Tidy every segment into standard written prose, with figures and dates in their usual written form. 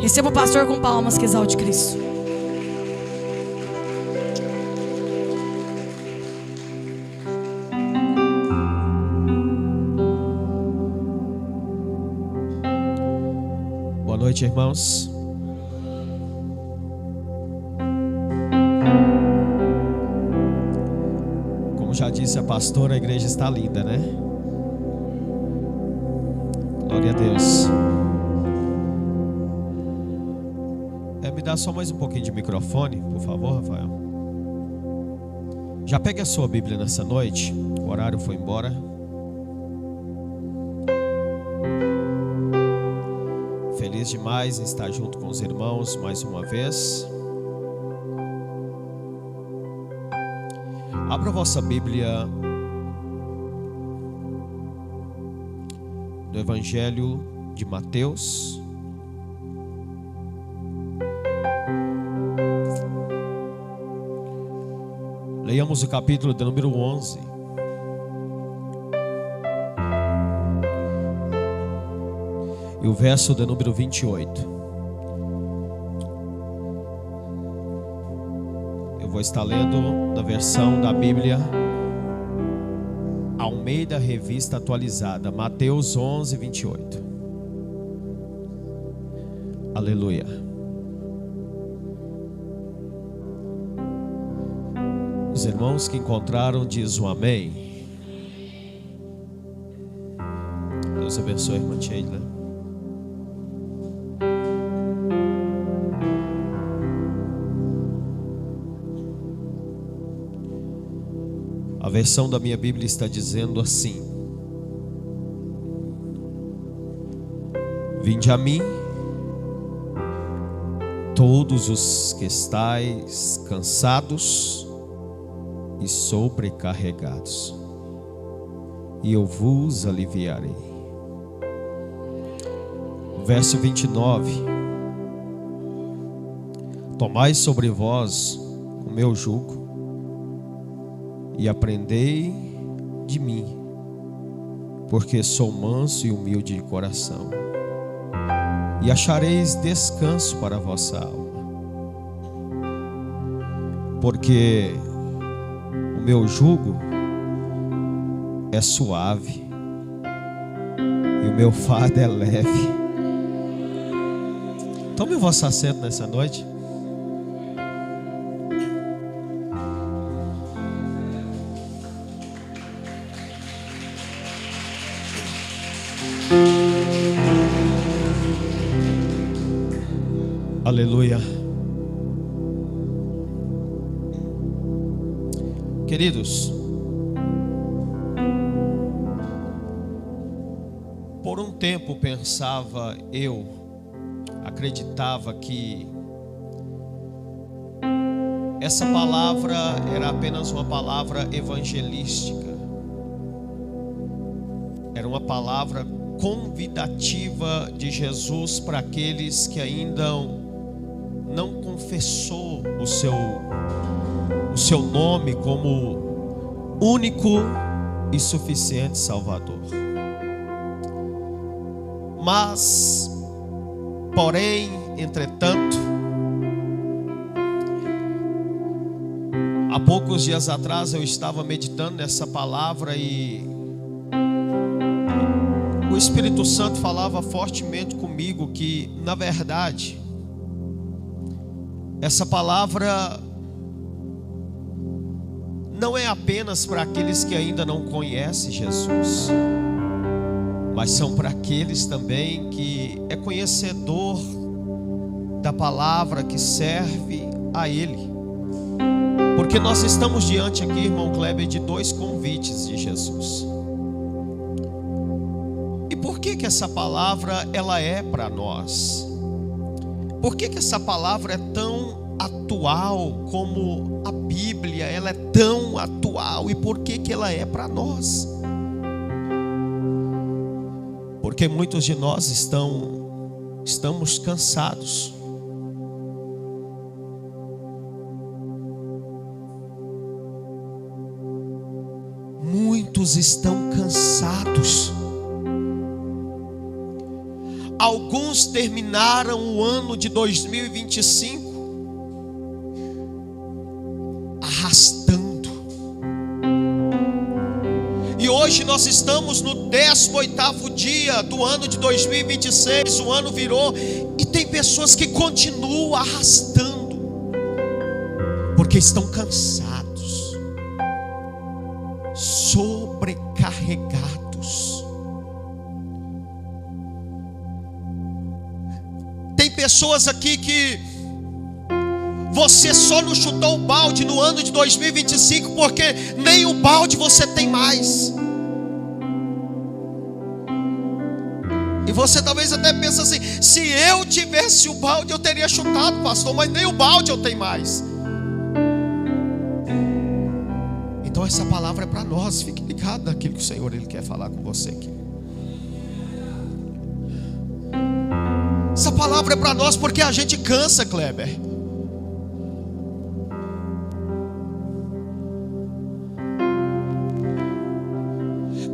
Receba o pastor com palmas que exalte Cristo. Boa noite, irmãos. Como já disse a pastora, a igreja está linda, né? Glória a Deus. Me dá só mais um pouquinho de microfone, por favor, Rafael. Já pegue a sua Bíblia nessa noite. O horário foi embora. Feliz demais em estar junto com os irmãos mais uma vez. Abra a vossa Bíblia do Evangelho de Mateus. Leiamos o capítulo de número 11. E o verso de número 28. Eu vou estar lendo na versão da Bíblia Almeida Revista Atualizada. Mateus 11, 28. Aleluia. Os irmãos que encontraram, diz um amém. Deus abençoe a irmã Sheila. A versão da minha Bíblia está dizendo assim: Vinde a mim, todos os que estáis cansados e sobrecarregados, e eu vos aliviarei. Verso 29. Tomai sobre vós o meu jugo e aprendei de mim, porque sou manso e humilde de coração, e achareis descanso para a vossa alma. Porque o meu jugo é suave e o meu fardo é leve. Tome o vosso assento nessa noite. Aleluia. Queridos, por um tempo pensava eu, acreditava que essa palavra era apenas uma palavra evangelística, era uma palavra convidativa de Jesus para aqueles que ainda não confessou o seu nome como único e suficiente Salvador. Mas, porém, entretanto, há poucos dias atrás eu estava meditando nessa palavra e o Espírito Santo falava fortemente comigo que, na verdade, essa palavra não é apenas para aqueles que ainda não conhecem Jesus, mas são para aqueles também que é conhecedor da palavra, que serve a Ele. Porque nós estamos diante aqui, irmão Kleber, de dois convites de Jesus. E por que essa palavra ela é para nós? Por que essa palavra é tão atual como a Bíblia? Ela é tão atual. E por que ela é para nós? Porque muitos de nós estamos cansados. Muitos estão cansados. alguns terminaram o ano de 2025 arrastando. E hoje nós estamos no 18º dia do ano de 2026. O ano virou e tem pessoas que continuam arrastando, porque estão cansados, sobrecarregados. Tem pessoas aqui que você só não chutou o balde no ano de 2025 porque nem o balde você tem mais. E você talvez até pense assim: se eu tivesse o balde eu teria chutado, pastor, mas nem o balde eu tenho mais. Então essa palavra é para nós. Fique ligado naquilo que o Senhor Ele quer falar com você aqui. Essa palavra é para nós porque a gente cansa, Kleber.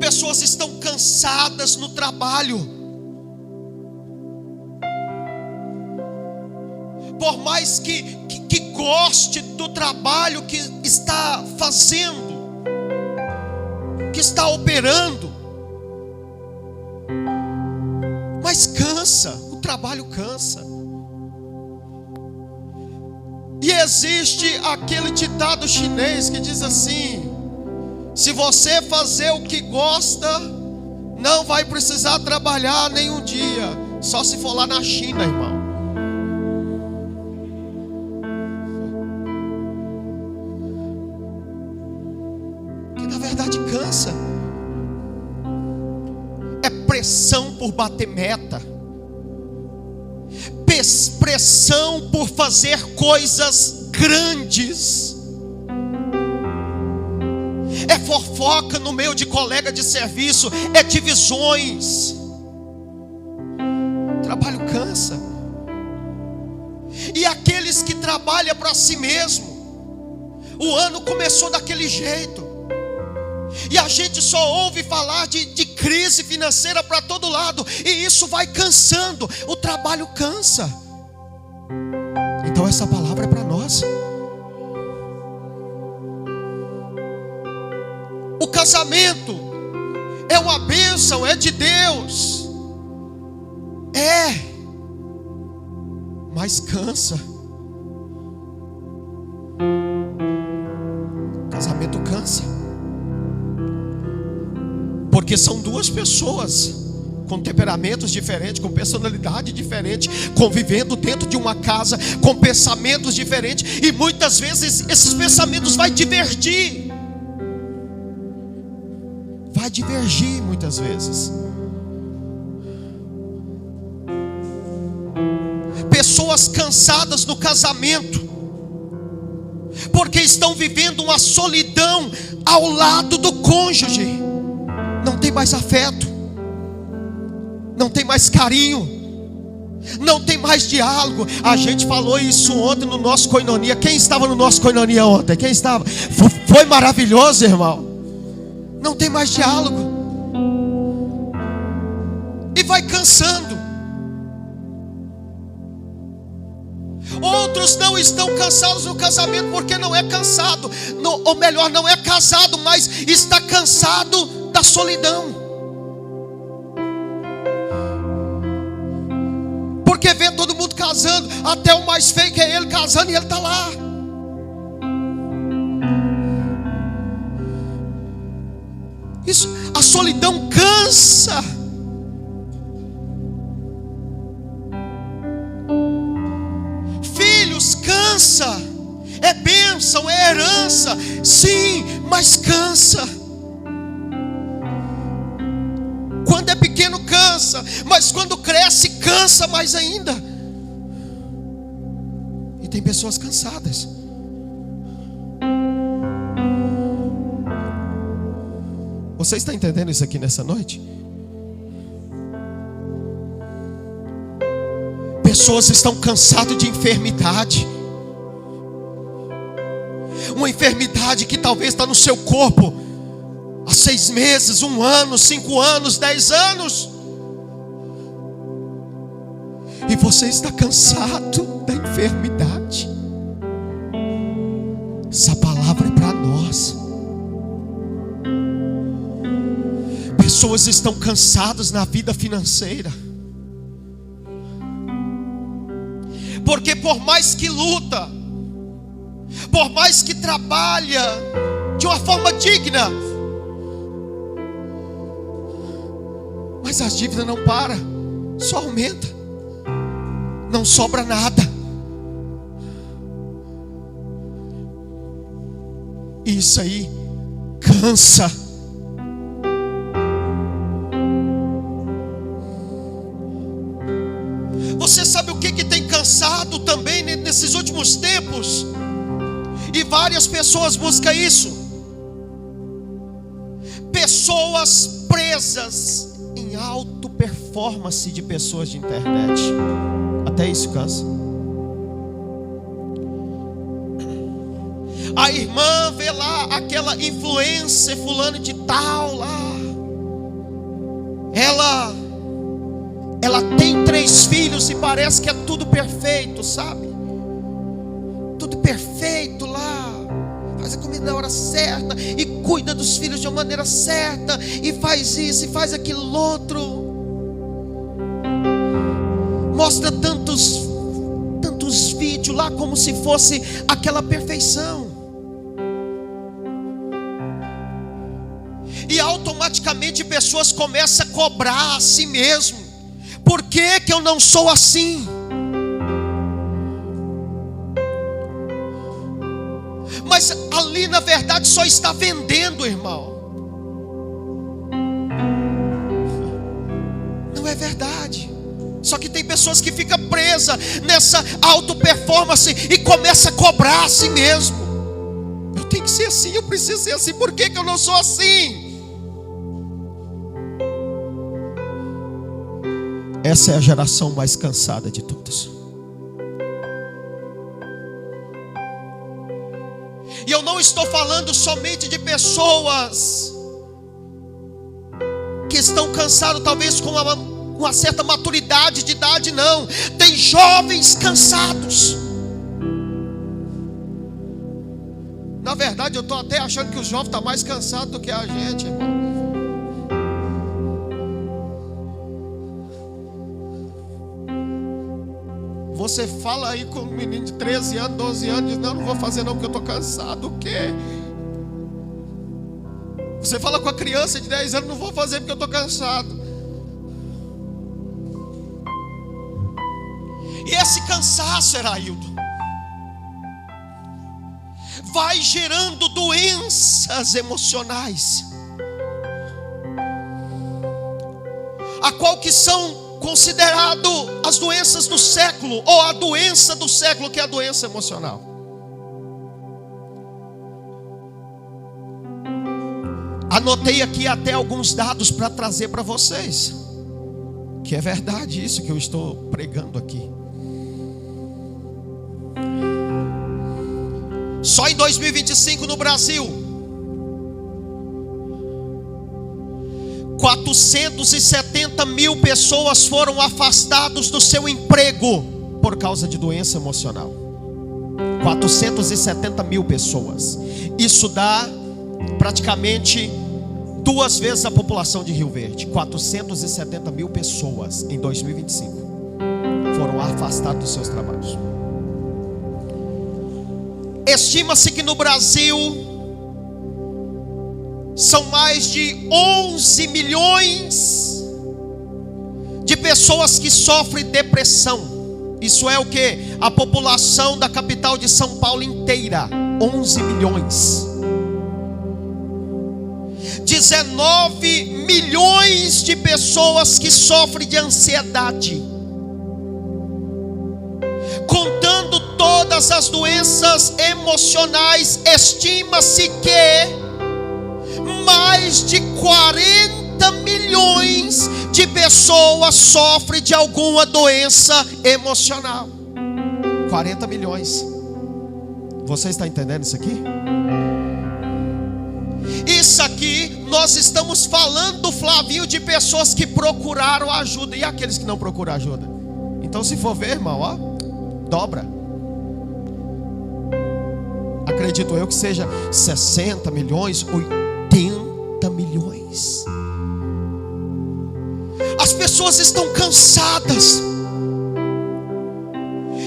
Pessoas estão cansadas no trabalho. Por mais que goste do trabalho que está fazendo, que está operando, mas cansa, o trabalho cansa. E existe aquele ditado chinês que diz assim: se você fazer o que gosta, não vai precisar trabalhar nenhum dia. Só se for lá na China, irmão. Que na verdade cansa. É pressão por bater meta. Pressão por fazer coisas grandes. É fofoca no meio de colega de serviço, é divisões. Trabalho cansa. E aqueles que trabalham para si mesmo, o ano começou daquele jeito, e a gente só ouve falar de crise financeira para todo lado, e isso vai cansando. O trabalho cansa. Então essa palavra é para nós. O casamento é uma bênção, é de Deus. Mas cansa. O casamento cansa. Porque são duas pessoas com temperamentos diferentes, com personalidade diferente, convivendo dentro de uma casa, com pensamentos diferentes, e muitas vezes esses pensamentos vão divergir. Vai divergir muitas vezes. Pessoas cansadas no casamento, porque estão vivendo uma solidão ao lado do cônjuge. Não tem mais afeto, não tem mais carinho, não tem mais diálogo. A gente falou isso ontem no nosso Koinonia. Quem estava no nosso Koinonia ontem? Quem estava? Foi maravilhoso, irmão. Não tem mais diálogo. E vai cansando. Outros não estão cansados no casamento porque não é cansado, ou melhor, não é casado, mas está cansado da solidão. Porque vê todo mundo casando, até o mais feio que é ele casando, e ele está lá. Isso, a solidão cansa. Filhos, cansa. É bênção, é herança, sim, mas cansa. Quando é pequeno cansa, mas quando cresce cansa mais ainda. E tem pessoas cansadas. Você está entendendo isso aqui nessa noite? Pessoas estão cansadas de enfermidade. Uma enfermidade que talvez está no seu corpo há 6 meses, 1 ano, 5 anos, 10 anos. e você está cansado da enfermidade, essa palavra é para nós. Pessoas estão cansadas na vida financeira, porque por mais que luta, por mais que trabalha de uma forma digna, mas as dívidas não param, só aumenta, não sobra nada. Isso aí cansa. Você sabe o que tem cansado também nesses últimos tempos? E várias pessoas buscam isso. Pessoas presas em alta performance de pessoas de internet. Até isso cansa. A irmã vê lá aquela influencer fulano de tal lá. Ela tem 3 filhos e parece que é tudo perfeito, sabe? Tudo perfeito lá. Faz a comida na hora certa e cuida dos filhos de uma maneira certa e faz isso e faz aquilo outro. Mostra tantos vídeos lá como se fosse aquela perfeição. E automaticamente pessoas começam a cobrar a si mesmo. Por que eu não sou assim? Mas ali na verdade só está vendendo, irmão. Não é verdade. Só que tem pessoas que ficam presas nessa auto-performance e começam a cobrar a si mesmo. Eu tenho que ser assim, eu preciso ser assim. Por que eu não sou assim? Essa é a geração mais cansada de todas. E eu não estou falando somente de pessoas que estão cansadas, talvez com uma certa maturidade de idade, não. Tem jovens cansados. Na verdade, eu estou até achando que os jovens estão mais cansados do que a gente, irmão. Você fala aí com um menino de 13 anos, 12 anos, diz: não vou fazer não porque eu estou cansado. O quê? Você fala com a criança de 10 anos: não vou fazer porque eu estou cansado. E esse cansaço, Heraildo, vai gerando doenças emocionais, a qual que são considerado as doenças do século, ou a doença do século, que é a doença emocional. Anotei aqui até alguns dados para trazer para vocês, que é verdade isso que eu estou pregando aqui. Só em 2025 no Brasil, 470 mil pessoas foram afastadas do seu emprego por causa de doença emocional. 470 mil pessoas. Isso dá praticamente 2 vezes a população de Rio Verde. 470 mil pessoas em 2025 foram afastadas dos seus trabalhos. Estima-se que no Brasil são mais de 11 milhões de pessoas que sofrem depressão. Isso é o que? A população da capital de São Paulo inteira. 11 milhões. 19 milhões de pessoas que sofrem de ansiedade. Contando todas as doenças emocionais, estima-se que mais de 40 milhões de pessoas sofrem de alguma doença emocional. 40 milhões. Você está entendendo isso aqui? Isso aqui nós estamos falando, Flavinho, de pessoas que procuraram ajuda. E aqueles que não procuram ajuda? Então, se for ver, irmão, ó, dobra. Acredito eu que seja 60 milhões, 80 milhões. As pessoas estão cansadas.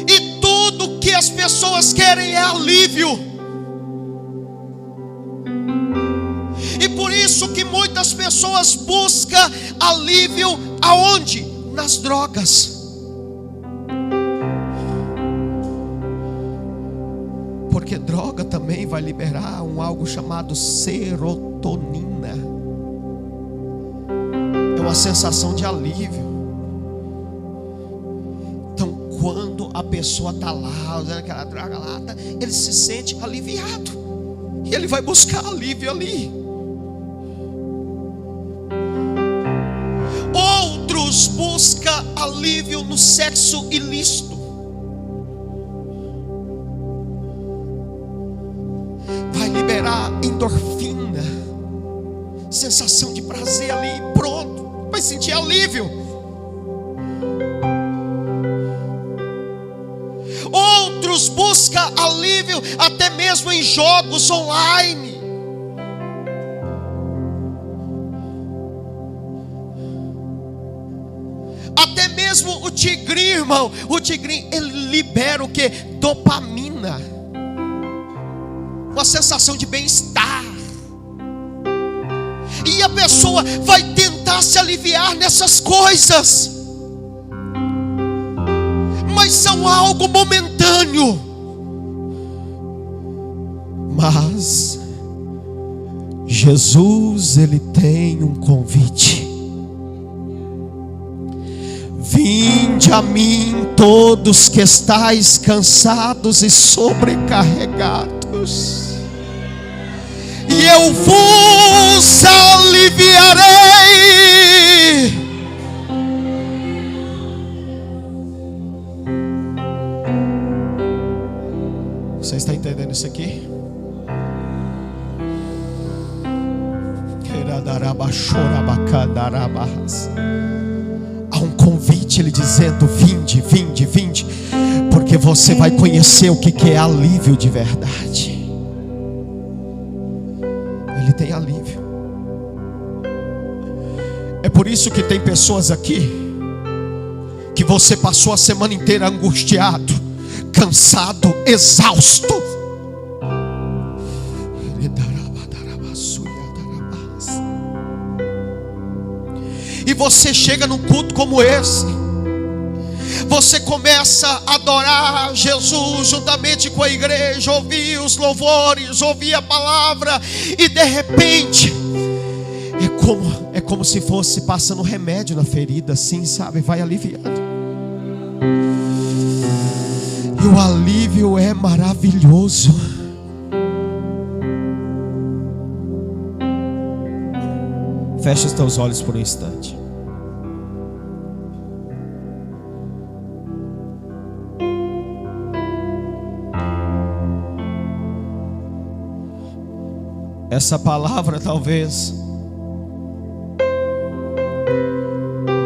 E tudo que as pessoas querem é alívio. E por isso que muitas pessoas buscam alívio aonde? Nas drogas. Porque droga também vai liberar algo chamado serotonina. É uma sensação de alívio. Então, quando a pessoa está lá, usando aquela droga lá, ele se sente aliviado. E ele vai buscar alívio ali. Outros buscam alívio no sexo ilícito. Endorfina, sensação de prazer ali, pronto, vai sentir alívio. Outros buscam alívio até mesmo em jogos online. Até mesmo o tigrinho, irmão, o tigrinho, ele libera o que? Dopamina. Uma sensação de bem-estar. E a pessoa vai tentar se aliviar nessas coisas, mas são algo momentâneo. Mas Jesus, ele tem um convite. Vinde a mim todos que estáis cansados e sobrecarregados, e eu vos aliviarei. Você está entendendo isso aqui? Há um convite, ele dizendo: vinde, vinde, vinde, porque você vai conhecer o que é alívio de verdade. Ele tem alívio. É por isso que tem pessoas aqui que você passou a semana inteira angustiado, cansado, exausto. E você chega num culto como esse, você começa a adorar Jesus juntamente com a igreja, ouvir os louvores, ouvir a palavra, e de repente é como se fosse passando remédio na ferida, assim, sabe? Vai aliviando. E o alívio é maravilhoso. Fecha os teus olhos por um instante. Essa palavra talvez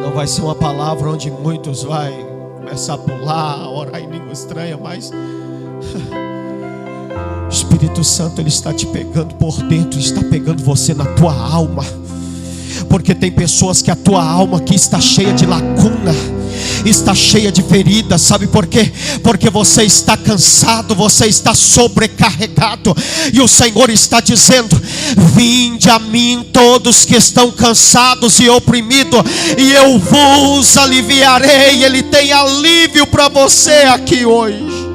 não vai ser uma palavra onde muitos vai começar a pular, orar em língua estranha, mas o Espírito Santo, ele está te pegando por dentro, está pegando você na tua alma. Porque tem pessoas que a tua alma aqui está cheia de lacuna, está cheia de feridas. Sabe por quê? Porque você está cansado, você está sobrecarregado, e o Senhor está dizendo: vinde a mim todos que estão cansados e oprimidos, e eu vos aliviarei. Ele tem alívio para você aqui hoje.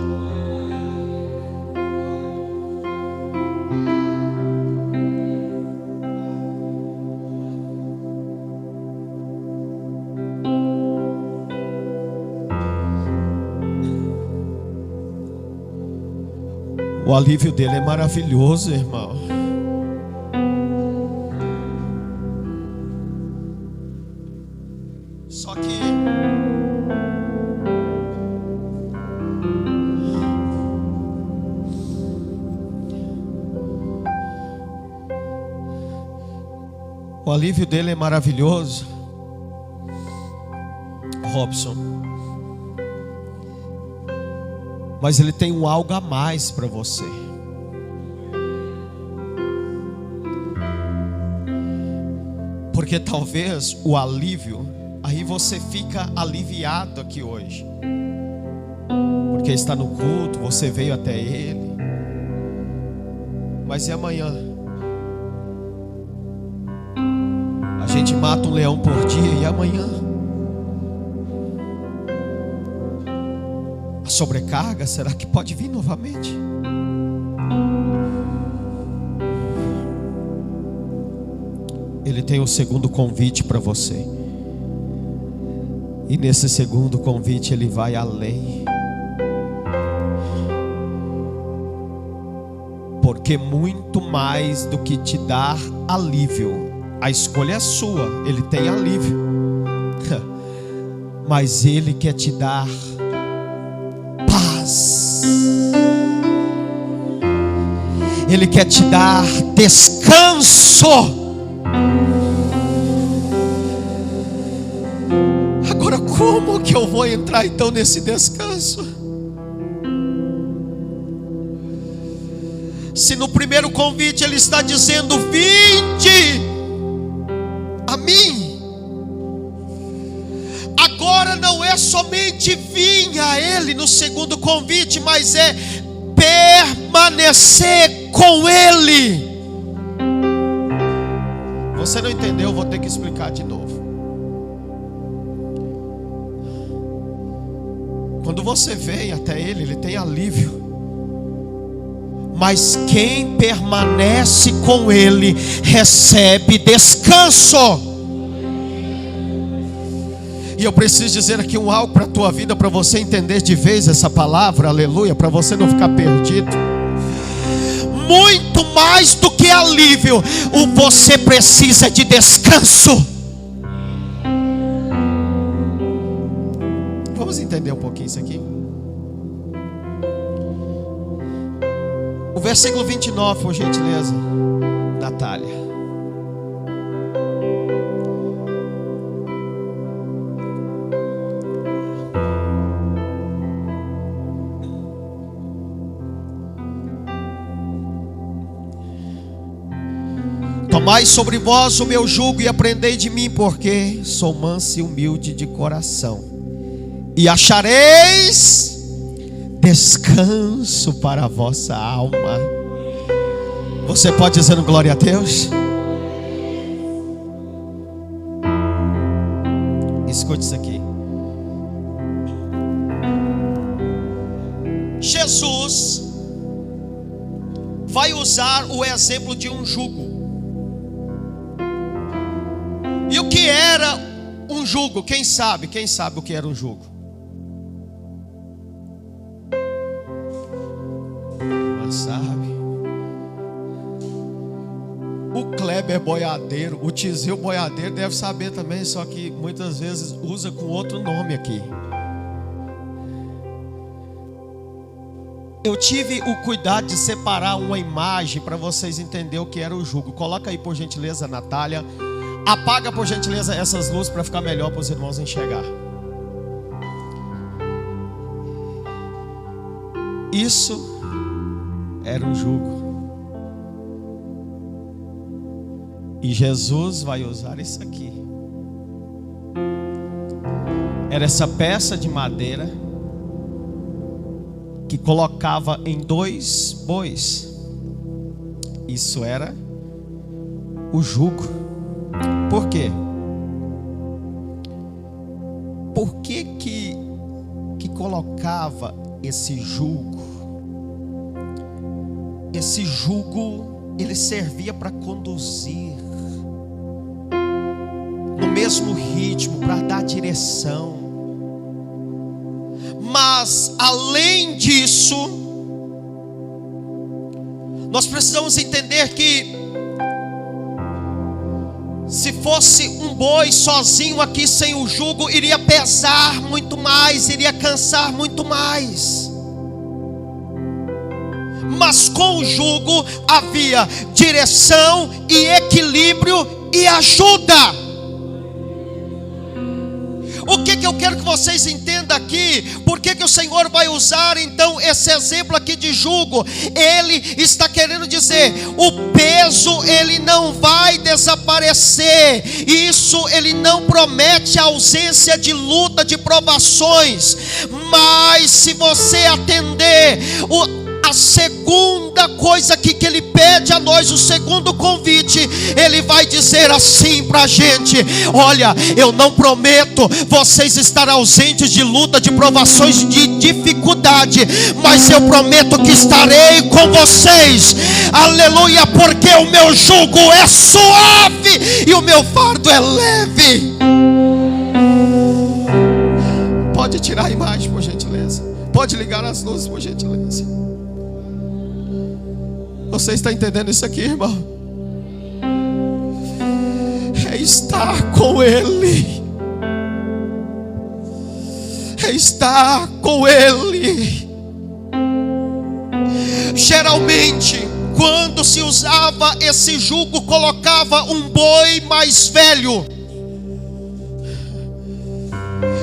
O alívio dele é maravilhoso, irmão. Só que o alívio dele é maravilhoso, Robson. Mas Ele tem um algo a mais para você. Porque talvez o alívio, aí você fica aliviado aqui hoje, porque está no culto, você veio até Ele. Mas e amanhã? A gente mata um leão por dia, e amanhã? A sobrecarga, será que pode vir novamente? Ele tem um segundo convite para você. E nesse segundo convite Ele vai além. Porque muito mais do que te dar alívio, a escolha é sua, Ele tem alívio. Mas Ele quer te dar paz. Ele quer te dar descanso. Agora, como que eu vou entrar então nesse descanso? Se no primeiro convite Ele está dizendo: vinde a mim. Agora não é somente vir a Ele no segundo convite, mas é permanecer com Ele. Você não entendeu? Eu vou ter que explicar de novo. Quando você vem até Ele, Ele tem alívio. Mas quem permanece com Ele recebe descanso. E eu preciso dizer aqui algo para a tua vida, para você entender de vez essa palavra, aleluia, para você não ficar perdido. Muito mais do que alívio, você precisa de descanso. Vamos entender um pouquinho isso aqui. O versículo 29, por gentileza, Natália. Tomai sobre vós o meu jugo e aprendei de mim, porque sou manso e humilde de coração, e achareis descanso para a vossa alma. Você pode dizer glória a Deus? Escute isso aqui. Jesus vai usar o exemplo de um jugo. E o que era um jugo? Quem sabe o que era um jugo? Sabe? O Kleber boiadeiro, o Tizil boiadeiro deve saber também, só que muitas vezes usa com outro nome aqui. Eu tive o cuidado de separar uma imagem para vocês entenderem o que era o jugo. Coloca aí por gentileza, Natália. Apaga por gentileza essas luzes para ficar melhor para os irmãos enxergar. Isso era um jugo. E Jesus vai usar isso aqui. Era essa peça de madeira que colocava em 2 bois. Isso era o jugo. Por quê? Por que colocava esse jugo? Esse jugo, ele servia para conduzir no mesmo ritmo, para dar direção. Mas além disso, nós precisamos entender que se fosse um boi sozinho aqui sem o jugo, iria pesar muito mais, iria cansar muito mais. Mas com o jugo havia direção e equilíbrio e ajuda. O que eu quero que vocês entendam aqui? Por que o Senhor vai usar então esse exemplo aqui de jugo? Ele está querendo dizer, o peso ele não vai desaparecer. Isso ele não promete a ausência de luta, de provações. Mas se você atender a segunda coisa que ele pede a nós, o segundo convite, ele vai dizer assim para a gente: olha, eu não prometo vocês estar ausentes de luta, de provações, de dificuldade, mas eu prometo que estarei com vocês, aleluia, porque o meu jugo é suave e o meu fardo é leve. Pode tirar a imagem, por gentileza. Pode ligar as luzes, por gentileza. Você está entendendo isso aqui, irmão? É estar com Ele. É estar com Ele. Geralmente, quando se usava esse jugo, colocava um boi mais velho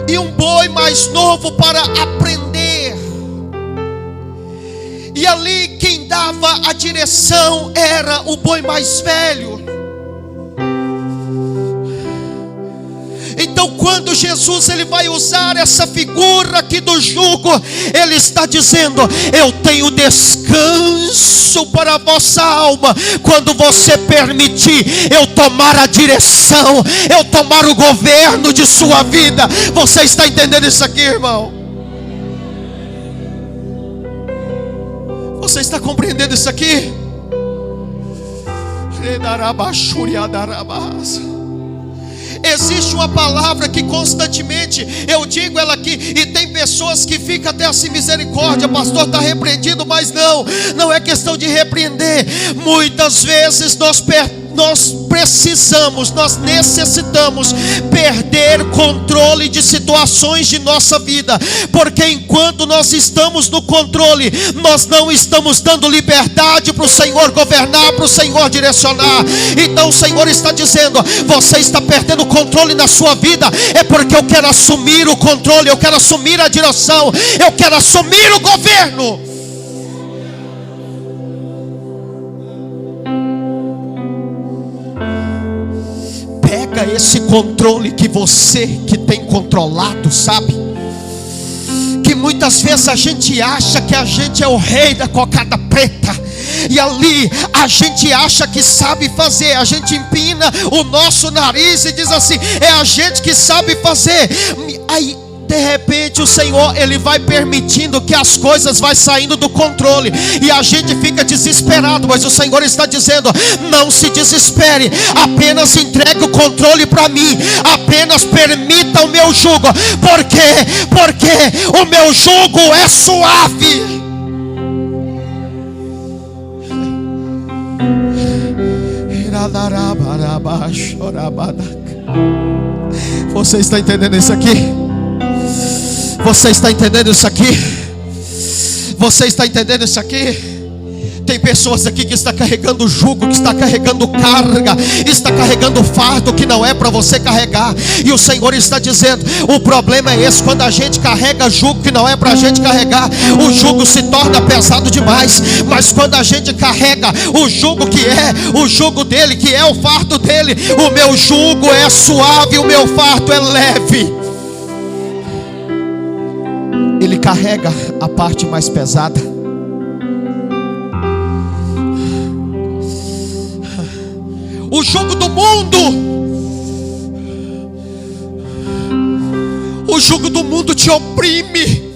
e um boi mais novo para aprender. E ali quem dava a direção era o boi mais velho. Então quando Jesus ele vai usar essa figura aqui do jugo, ele está dizendo: eu tenho descanso para a vossa alma, quando você permitir eu tomar a direção, eu tomar o governo de sua vida. Você está entendendo isso aqui, irmão? Você está compreendendo isso aqui? Existe uma palavra que constantemente eu digo ela aqui, e tem pessoas que ficam até assim: misericórdia, pastor, está repreendido. Mas não é questão de repreender. Muitas vezes nós precisamos, nós necessitamos perder controle de situações de nossa vida, porque enquanto nós estamos no controle, nós não estamos dando liberdade para o Senhor governar, para o Senhor direcionar. Então o Senhor está dizendo: você está perdendo o controle na sua vida, é porque eu quero assumir o controle, eu quero assumir a direção, eu quero assumir o governo. Pega esse controle que você que tem controlado, sabe? Que muitas vezes a gente acha que a gente é o rei da cocada preta, e ali a gente acha que sabe fazer. A gente empina o nosso nariz e diz assim: é a gente que sabe fazer. Aí de repente o Senhor ele vai permitindo que as coisas vai saindo do controle, e a gente fica desesperado. Mas o Senhor está dizendo: não se desespere, apenas entregue o controle para mim, apenas permita o meu jugo. Por quê? Porque o meu jugo é suave. Você está entendendo isso aqui? Você está entendendo isso aqui? Você está entendendo isso aqui? Tem pessoas aqui que está carregando jugo, que está carregando carga, está carregando fardo que não é para você carregar. E o Senhor está dizendo: o problema é esse, quando a gente carrega jugo que não é para a gente carregar, o jugo se torna pesado demais. Mas quando a gente carrega o jugo que é o jugo dele, que é o fardo dele, o meu jugo é suave, o meu fardo é leve. Ele carrega a parte mais pesada. O jugo do mundo, o jugo do mundo te oprime.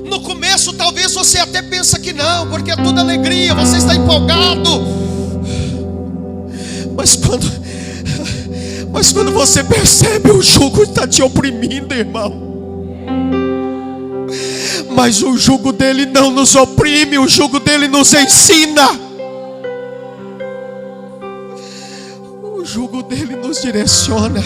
No começo talvez você até pensa que não, porque é tudo alegria, você está empolgado. Mas quando você percebe, o jugo está te oprimindo, irmão. Mas o jugo dele não nos oprime, o jugo dele nos ensina. O jugo dele nos direciona.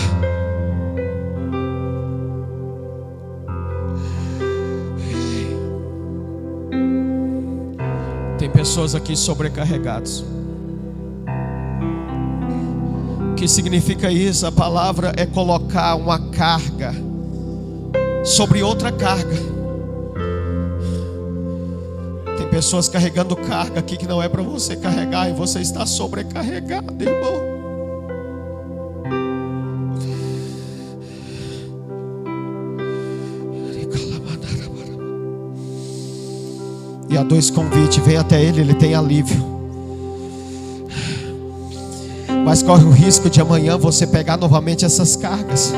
Tem pessoas aqui sobrecarregadas. que significa isso? A palavra é colocar uma carga sobre outra carga. Tem pessoas carregando carga aqui que não é para você carregar, e você está sobrecarregado, irmão. E há 2 convites: vem até Ele, Ele tem alívio. Mas corre o risco de amanhã você pegar novamente essas cargas.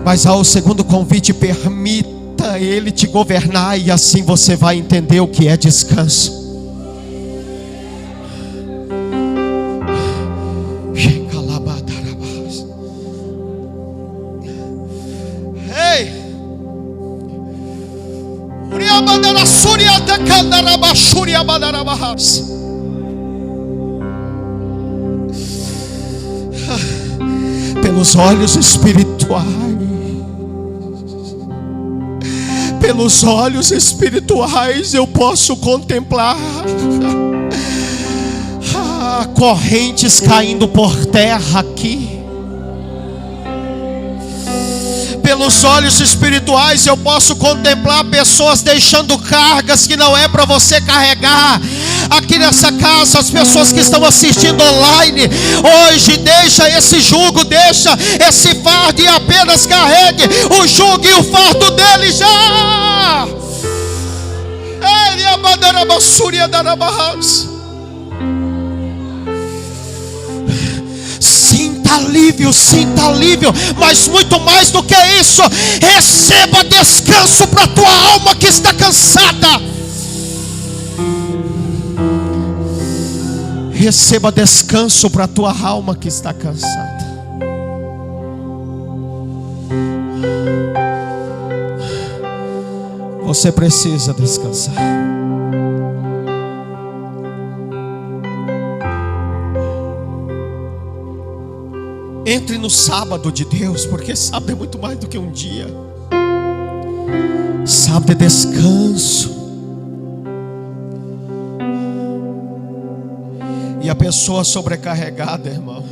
Mas há o segundo convite: permita Ele te governar, e assim você vai entender o que é descanso. Ei! Pelos olhos espirituais, pelos olhos espirituais eu posso contemplar correntes caindo por terra aqui. Pelos olhos espirituais eu posso contemplar pessoas deixando cargas que não é para você carregar. Aqui nessa casa, as pessoas que estão assistindo online hoje, deixa esse jugo, deixa esse fardo, e apenas carregue o jugo e o fardo dele já. Ele abandona a basúria da Nabahas. Sinta alívio, mas muito mais do que isso, receba descanso para a tua alma que está cansada. Receba descanso para a tua alma que está cansada. Você precisa descansar. Entre no sábado de Deus, porque sábado é muito mais do que um dia. Sábado é descanso. E a pessoa sobrecarregada, irmão,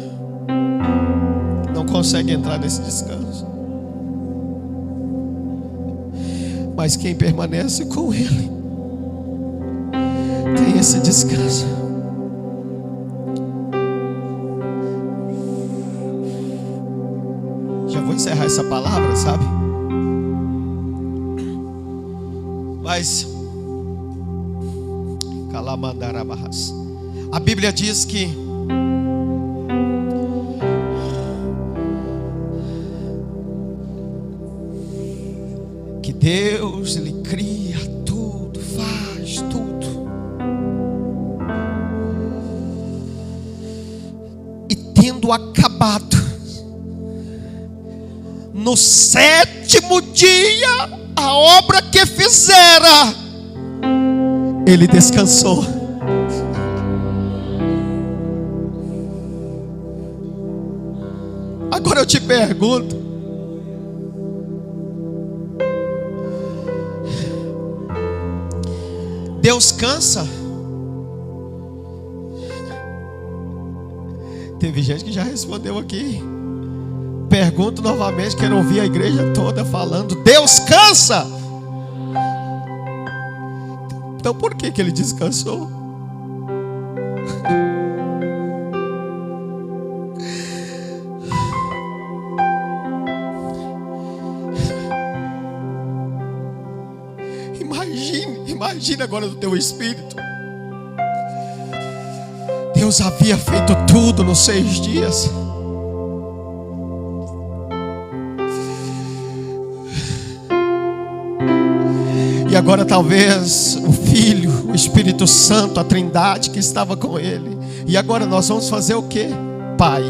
não consegue entrar nesse descanso. Mas quem permanece com Ele tem esse descanso. Já vou encerrar essa palavra, sabe? Mas Calamandarabahas. A Bíblia diz que Deus, Ele cria tudo, faz tudo. E tendo acabado, no 7º dia, a obra que fizera, Ele descansou. Agora eu te pergunto: Deus cansa? Teve gente que já respondeu aqui. Pergunto novamente, quero ouvir a igreja toda falando: Deus cansa? Então por que Ele descansou? Imagina agora no teu espírito. Deus havia feito tudo nos 6 dias. E agora talvez o Filho, o Espírito Santo, a Trindade que estava com Ele. E agora nós vamos fazer o quê? Pai,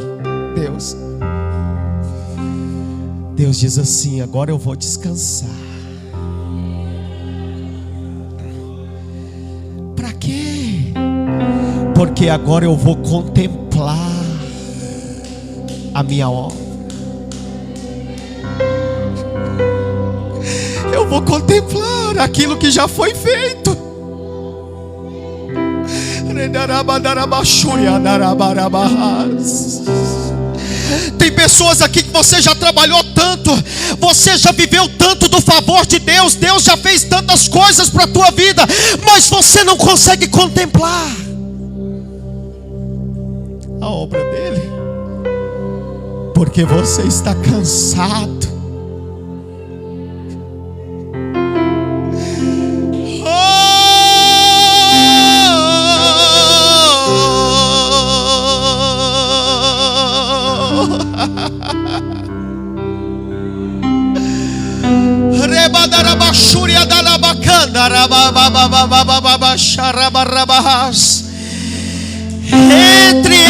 Deus. Deus diz assim: agora eu vou descansar. Porque agora eu vou contemplar a minha obra. Eu vou contemplar aquilo que já foi feito. Tem pessoas aqui que você já trabalhou tanto, você já viveu tanto do favor de Deus, Deus já fez tantas coisas para a tua vida, mas você não consegue contemplar a obra dele, porque você está cansado.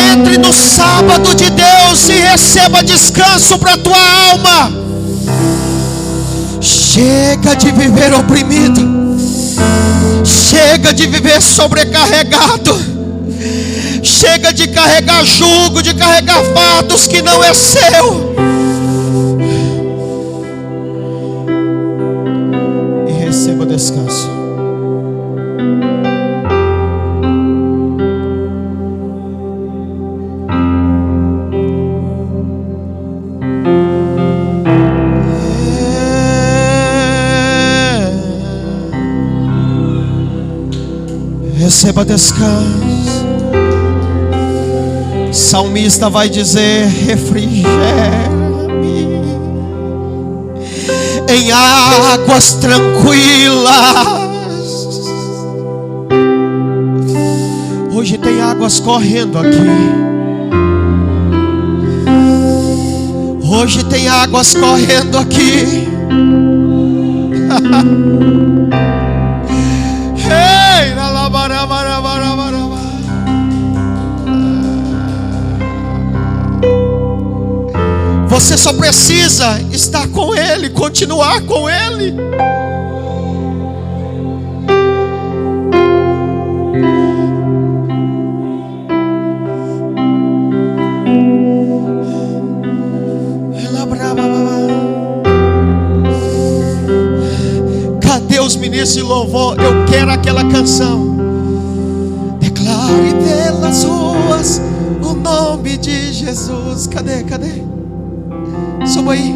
Entre no sábado de Deus e receba descanso para a tua alma. Chega de viver oprimido, chega de viver sobrecarregado, chega de carregar jugo, de carregar fardos que não é seu. E receba descanso. Receba descanso. Salmista vai dizer: refrigere-me em águas tranquilas. Hoje tem águas correndo aqui. Hoje tem águas correndo aqui. Você só precisa estar com Ele, continuar com Ele. Cadê os ministros de louvor? Eu quero aquela canção. Declare pelas ruas o nome de Jesus. Cadê? Suba aí.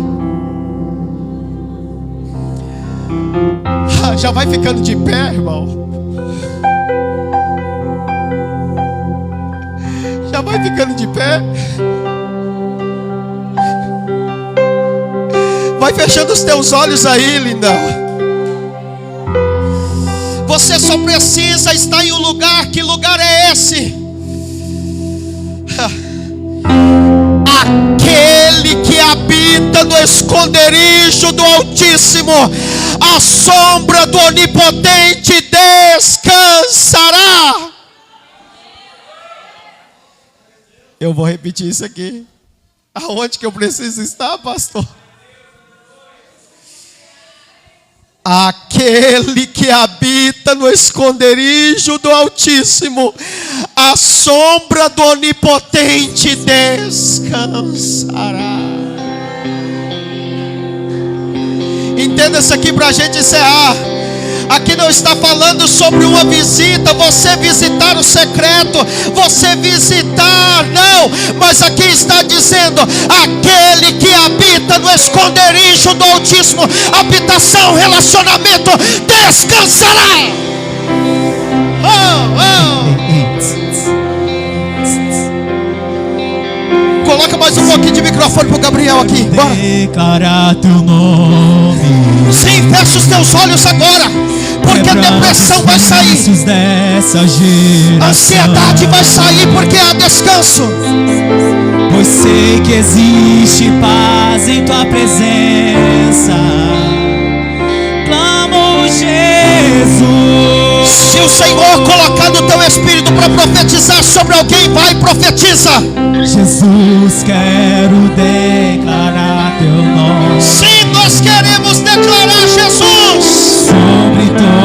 Já vai ficando de pé, irmão. Já vai ficando de pé. Vai fechando os teus olhos aí, lindão. Você só precisa estar em um lugar. Que lugar é esse? Aquele que habita no esconderijo do Altíssimo, a sombra do Onipotente descansará. Eu vou repetir isso aqui. Aonde que eu preciso estar, pastor? Aquele que habita no esconderijo do Altíssimo, a sombra do Onipotente descansará. Entenda isso aqui para a gente encerrar. Aqui não está falando sobre uma visita, você visitar o secreto, você visitar, não. Mas aqui está dizendo: aquele que habita no esconderijo do Altíssimo, habitação, relacionamento, descansará. Coloca mais um pouquinho de microfone para o Gabriel aqui. Bora. Declarar teu nome. Sim, fecha os teus olhos agora, porque a depressão vai sair, a ansiedade vai sair, porque há descanso. Pois sei que existe paz em tua presença. Clamo Jesus. Se o Senhor colocar no teu espírito para profetizar sobre alguém, vai, profetiza. Jesus, quero declarar teu nome. Sim, nós queremos declarar Jesus sobre tua